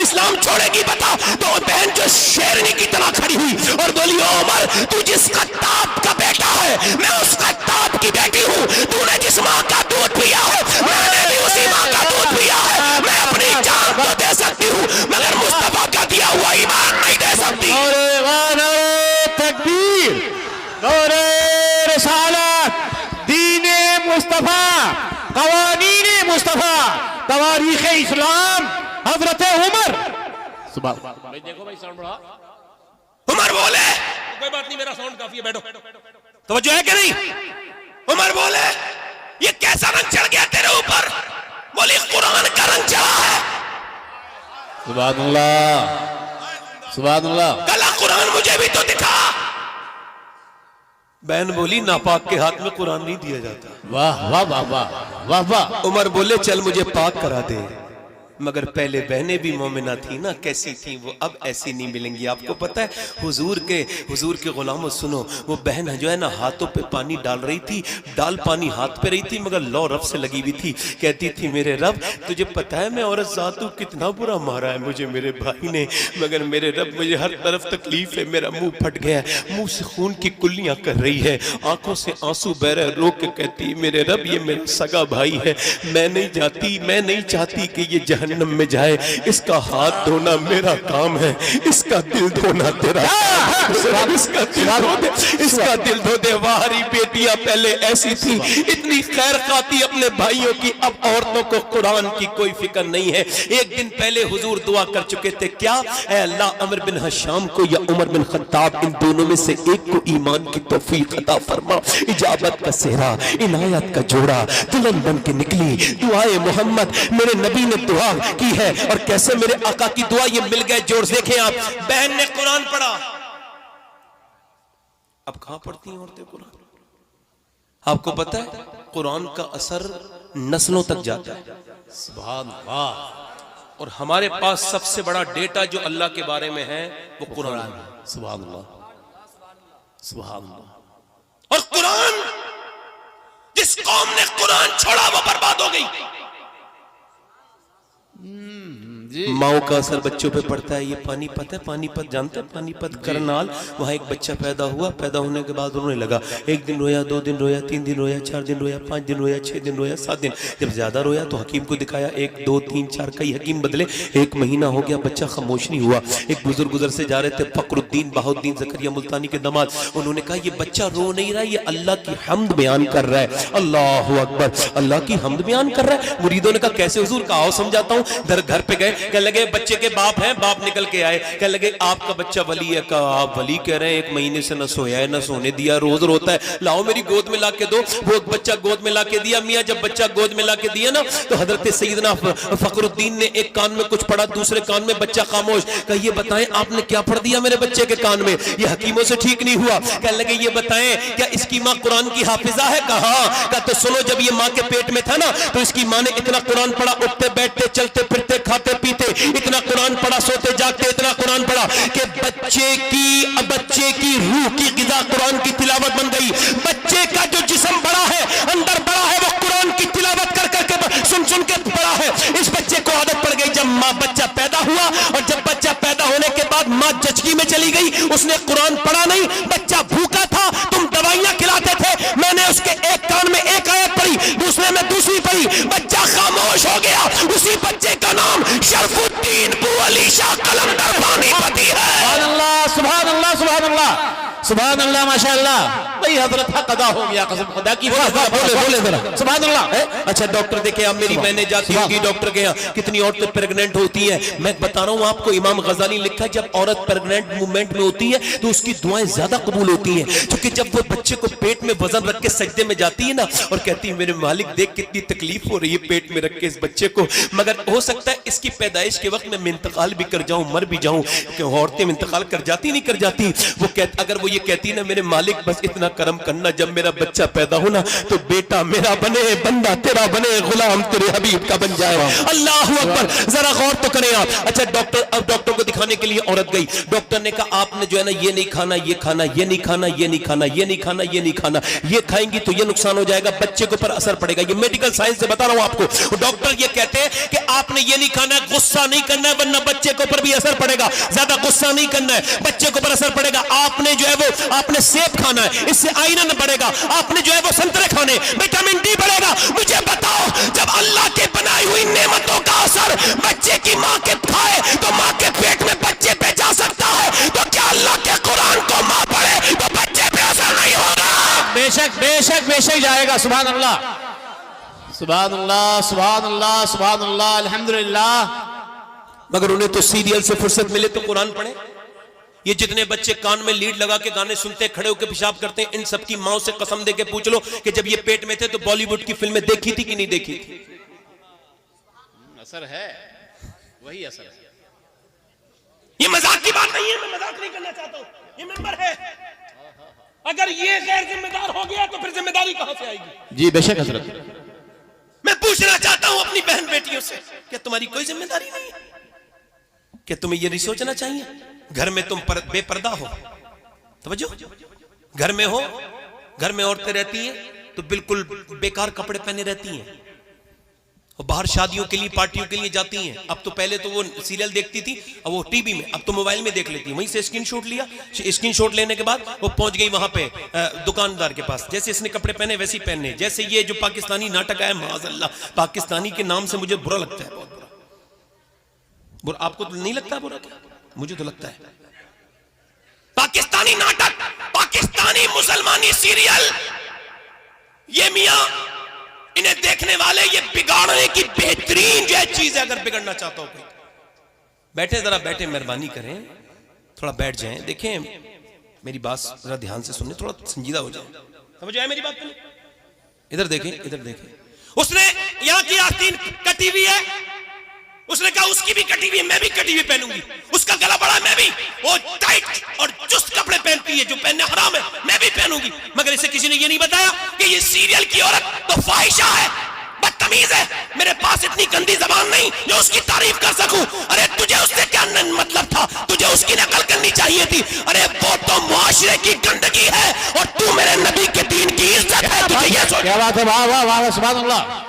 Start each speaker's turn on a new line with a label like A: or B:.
A: اسلام چھوڑے گی بتا؟ تو بہن جو شیرنی کی طرح کھڑی ہوئی اور بولی او عمر تو جس خطاب کا بیٹا ہے میں اس خطاب کی بیٹی ہوں، تو نے جس ماں کا دودھ پیا ہے میں نے بھی اسی ماں کا دودھ پیا ہے، میں اپنی جان تو دے سکتی ہوں مگر مصطفیٰ کا دیا ہوا ایمان نہیں دے سکتی۔
B: نعرہ تکبیر، نعرہ رسالت، دین مصطفیٰ، قوانین مصطفیٰ، تواریخ اسلام، حضرت عمر۔ بھائی دیکھو بھائی ساؤنڈ بڑھا،
A: عمر بولے
B: کوئی بات نہیں میرا ساؤنڈ کافی ہے، بیٹھو۔
A: توجہ ہے کہ نہیں؟ عمر بولے یہ کیسا رنگ چڑھ گیا تیرے اوپر؟ بولی قرآن کا رنگ چڑھا ہے۔
B: سبحان اللہ، سبحان اللہ۔
A: کلا قرآن مجھے بھی تو دکھا۔ بہن بولی ناپاک کے ہاتھ میں قرآن نہیں دیا جاتا۔
B: واہ واہ واہ واہ واہ واہ۔
A: عمر بولے چل مجھے پاک کرا دے، مگر پہلے بہنیں بھی مومنہ تھی نا، کیسی تھیں وہ اب ایسی نہیں ملیں گی۔ آپ کو پتہ ہے حضور کے غلاموں سنو، وہ بہن جو ہے نا ہاتھوں پہ پانی ڈال رہی تھی، ڈال پانی ہاتھ پہ رہی تھی مگر لو رب سے لگی ہوئی تھی، کہتی تھی میرے رب تجھے پتہ ہے میں عورت ذات ہوں، کتنا برا مارا ہے مجھے میرے بھائی نے، مگر میرے رب مجھے ہر طرف تکلیف ہے، میرا منہ پھٹ گیا ہے، منہ سے خون کی کلیاں کر رہی ہے، آنکھوں سے آنسو بہ رہے، رو کے کہتی میرے رب یہ میرا سگا بھائی ہے، میں نہیں چاہتی کہ یہ جہنم میں جائے، اس کا ہاتھ دھونا میرا کام ہے، اس کا دل دھونا تیرا اس کا دل دھو دے۔ واہری بیٹیاں پہلے ایسی تھی، اتنی خیر خواتی اپنے بھائیوں کی، اب عورتوں کو قرآن کی کوئی فکر نہیں ہے۔ ایک دن پہلے حضور دعا کر چکے تھے، کیا اے اللہ عمر بن حشام کو یا عمر بن خطاب ان دونوں میں سے ایک کو ایمان کی توفیق عطا فرما۔ اجابت کا صحرا، عنایت کا جوڑا، دلہن بن کے نکلی دعائے محمد، میرے نبی نے دعا کی ہے اور کیسے میرے آقا کی دعا یہ مل گئے جوڑ۔ دیکھیں آپ، بہن نے قرآن پڑھا، اب کہاں پڑھتی ہیں عورتیں قرآن؟ آپ کو پتہ ہے قرآن کا اثر نسلوں تک جاتا ہے۔
B: سبحان اللہ۔
A: اور ہمارے پاس سب سے بڑا ڈیٹا جو اللہ کے بارے میں ہے وہ قرآن ہے۔
B: سبحان اللہ، سبحان اللہ۔
A: اور قرآن، جس قوم نے قرآن چھوڑا وہ برباد ہو گئی۔ ماؤں کا اثر بچوں پہ پڑتا ہے۔ یہ پانی پت ہے، پانی پت جانتے ہیں؟ پانی پت کرنال، وہاں ایک بچہ پیدا ہوا، پیدا ہونے کے بعد رونے لگا، ایک دن رویا، 2 دن رویا، 3 دن رویا، 4 دن رویا، 5 دن رویا، 6 دن رویا، 7 دن۔ جب زیادہ رویا تو حکیم کو دکھایا، 1 2 3 4 کئی حکیم بدلے، 1 مہینہ ہو گیا بچہ خاموش نہیں ہوا۔ ایک بزرگ گزر سے جا رہے تھے، فخر الدین بہاؤالدین زکریا ملتانی کے داماد، انہوں نے کہا یہ بچہ رو نہیں رہا، یہ اللہ کی حمد بیان کر رہا ہے۔ اللہ اکبر، اللہ کی حمد بیان کر رہا ہے۔ مریدوں نے کہا کیسے حضور؟ کہا آؤ سمجھاتا ہوں۔ گھر پہ گئے، کہنے لگے بچے کے باپ ہیں، باپ نکل کے آئے، کہنے لگے آپ کا بچہ ولی ہے۔ کہا آپ ولی کہہ رہے ہیں، 1 مہینے سے نہ سویا ہے نہ سونے دیا، روز روتا ہے، لاؤ میری گود میں لا کے دو۔ وہ بچہ گود میں لا کے دیا۔ میاں جب بچہ گود میں لا کے دیا نا تو حضرت سیدنا فخر الدین نے ایک کان میں کچھ پڑھا، دوسرے کان میں بچہ خاموش۔ کہا یہ بتائیں آپ نے کیا پڑھ دیا میرے بچے کے کان میں؟ یہ حکیموں سے ٹھیک نہیں ہوا۔ کہنے لگے یہ بتائیں کیا اس کی ماں قرآن کی حافظہ ہے؟ کہا ہاں۔ کہا تو سنو، جب یہ ماں کے پیٹ میں تھا نا تو اس کی ماں نے اتنا قرآن پڑھا، اٹھتے بیٹھتے چلتے پھرتے کھاتے پیتے اتنا قرآن پڑھا، سوتے جاگتے اتنا قرآن پڑھا کہ بچے کی روح کی غذا قرآن کی تلاوت بن گئی۔ بچے کا جو جسم بڑا ہے، اندر بڑا ہے، وہ قرآن کی تلاوت کر کر کے سن کے بڑا ہے۔ اس بچے کو عادت پڑ گئی۔ جب بچہ پیدا ہوا اور جب بچہ پیدا ہونے کے بعد ماں جچگی میں چلی گئی، اس نے قرآن پڑھا نہیں، بچہ بھوکا تھا، تم دوائیاں کھلاتے تھے، میں نے اس کے ایک کان میں 1 آیت پڑھی، دوسرے میں دوسری پڑھی، بچہ خاموش ہو گیا۔ اسی بچے کا نام شرف الدین بو علی شاہ قلندر پانی پتی ہے۔
B: سبحان اللہ، سبحان اللہ، سبحان اللہ، سبحان اللہ، ماشاءاللہ۔ بھئی حضرت حق ادا ہو گیا، قسم خدا کی۔
A: بولے ذرا
B: سبحان اللہ۔
A: اچھا ڈاکٹر دیکھیں، آپ میری بہنیں جاتی ہوں گی ڈاکٹر کے یہاں، کتنی عورتیں پریگننٹ ہوتی ہیں۔ میں بتا رہا ہوں آپ کو، امام غزالی لکھا ہے جب عورت پریگننٹ مومنٹ میں ہوتی ہے تو اس کی دعائیں زیادہ قبول ہوتی ہیں، کیونکہ جب وہ بچے کو پیٹ میں وزن رکھ کے سجدے میں جاتی ہے نا اور کہتی ہے میرے مالک دیکھ کتنی تکلیف ہو رہی ہے پیٹ میں رکھ کے اس بچے کو، مگر ہو سکتا ہے اس کی پیدائش کے وقت میں انتقال بھی کر جاؤں، مر بھی جاؤں، کہ عورتیں انتقال کر جاتی نہیں کر جاتی، وہ کہتے اگر وہ یہ یہ کہتی نا میرے مالک بس اتنا کرم کرنا جب میرا بچہ پیدا ہونا تو بیٹا میرا بنے, بندہ تیرا بنے, غلام تیرے حبیب کا بن جائے. اللہ اکبر. ذرا غور تو کریں آپ. اچھا ڈاکٹر کو دکھانے کے لیے عورت گئی. ڈاکٹر نے کہا آپ نے جو ہے نا یہ نہیں کھانا, یہ کھانا, یہ نہیں کھانا, یہ نہیں کھانا, یہ نہیں کھانا, یہ نہیں کھانا, یہ کھائیں گی تو یہ نقصان ہو جائے گا, بچے کے اوپر اثر پڑے گا. یہ میڈیکل سائنس سے بتا رہا ہوں آپ کو. ڈاکٹر یہ کہتے ہیں کہ آپ نے یہ نہیں کھانا ہے, غصہ نہیں کرنا ہے ورنہ بچے کے اوپر بھی اثر پڑے گا. زیادہ غصہ نہیں کرنا ہے, بچے کے اوپر اثر پڑے گا. آپ نے جو ہے وہ آپ نے سیب کھانا ہے, اس سے آئرن بڑھے گا. آپ نے جو ہے وہ سنترے کھانے, وٹامن ڈی بڑھے گا. مجھے بتاؤ جب اللہ کے بنائی ہوئی نعمتوں کا اثر بچے کی ماں کے کھائے تو ماں کے پیٹ میں بچے پہ جا سکتا ہے, تو کیا اللہ کے قرآن کو ماں پڑھے تو بچے پہ اثر نہیں ہوگا؟
B: بے شک بے شک بے شک جائے گا. سبحان اللہ سبحان اللہ سبحان اللہ سبحان اللہ الحمدللہ.
A: مگر انہیں تو سیریل سے فرصت ملے تو قرآن پڑھیں. یہ جتنے بچے کان میں لیڈ لگا کے گانے سنتے کھڑے ہو کے پیشاب کرتے ہیں, ان سب کی ماں سے قسم دے کے پوچھ لو کہ جب یہ پیٹ میں تھے تو بالی ووڈ کی فلمیں دیکھی تھی کہ نہیں دیکھی تھی؟
B: اثر ہے, وہی اثر ہے.
A: یہ مذاق کی بات نہیں ہے, میں مذاق نہیں کرنا چاہتا ہوں, یہ ممبر ہے. اگر یہ غیر ذمہ دار ہو گیا تو پھر ذمہ داری کہاں سے آئے گی؟
B: جی بے شک حضرت.
A: میں پوچھنا چاہتا ہوں اپنی بہن بیٹیوں سے, کیا تمہاری کوئی ذمہ داری نہیں ہے؟ کہ تمہیں یہ نہیں سوچنا چاہیے گھر میں تم بے پردہ ہو؟ توجہ, گھر میں ہو, گھر میں عورتیں رہتی ہیں تو بالکل بیکار کپڑے پہنے رہتی ہیں, اور باہر شادیوں کے لیے پارٹیوں کے لیے جاتی ہیں. اب تو پہلے تو وہ سیریل دیکھتی تھی اور وہ ٹی وی میں, اب تو موبائل میں دیکھ لیتی ہیں. وہیں سے اسکرین شاٹ لیا, اسکرین شاٹ لینے کے بعد وہ پہنچ گئی وہاں پہ دکاندار کے پاس, جیسے اس نے کپڑے پہنے ویسے ہی پہننے. جیسے یہ جو پاکستانی ناٹک آیا, معاذ اللہ, پاکستانی کے نام سے مجھے برا لگتا ہے, بہت برا. آپ کو تو نہیں لگتا برا؟ کیا مجھے تو لگتا ہے. پاکستانی ناٹک, پاکستانی مسلمانی سیریل, یہ میاں انہیں دیکھنے والے یہ بگاڑنے کی بہترین جو ہے چیز ہے. اگر بگڑنا چاہتا ہو کوئی, بیٹھے ذرا بیٹھے, مہربانی کریں تھوڑا بیٹھ جائیں. دیکھیں میری بات ذرا دھیان سے سنیں, تھوڑا سنجیدہ ہو جائیں. سمجھ آئے میری بات کو؟ ادھر دیکھیں, ادھر دیکھیں. اس نے یہاں کی آستین کٹی ہوئی ہے, اس نے کہا اس کی بھی کٹی ہوئی ہے, میں بھی کٹی ہوئی پہنوں گی. اس کا گلا بڑا, میں بھی. وہ ٹائٹ اور چست کپڑے پہنتی ہے جو پہننے حرام ہے, میں بھی پہنوں گی. مگر اسے کسی نے یہ نہیں بتایا کہ یہ سیریل کی عورت تو فاحشہ ہے, بدتمیز ہے. میرے پاس اتنی گندی زبان نہیں جو اس کی تعریف کر سکوں. ارے تجھے اس سے کیا مطلب تھا؟ تجھے اس کی نقل کرنی چاہیے تھی. ارے وہ تو معاشرے کی گندگی ہے اور تو میرے نبی کے دین کی عزت ہے. تجھے یہ سوچ.
B: کیا بات ہے, واہ واہ واہ, سبحان اللہ.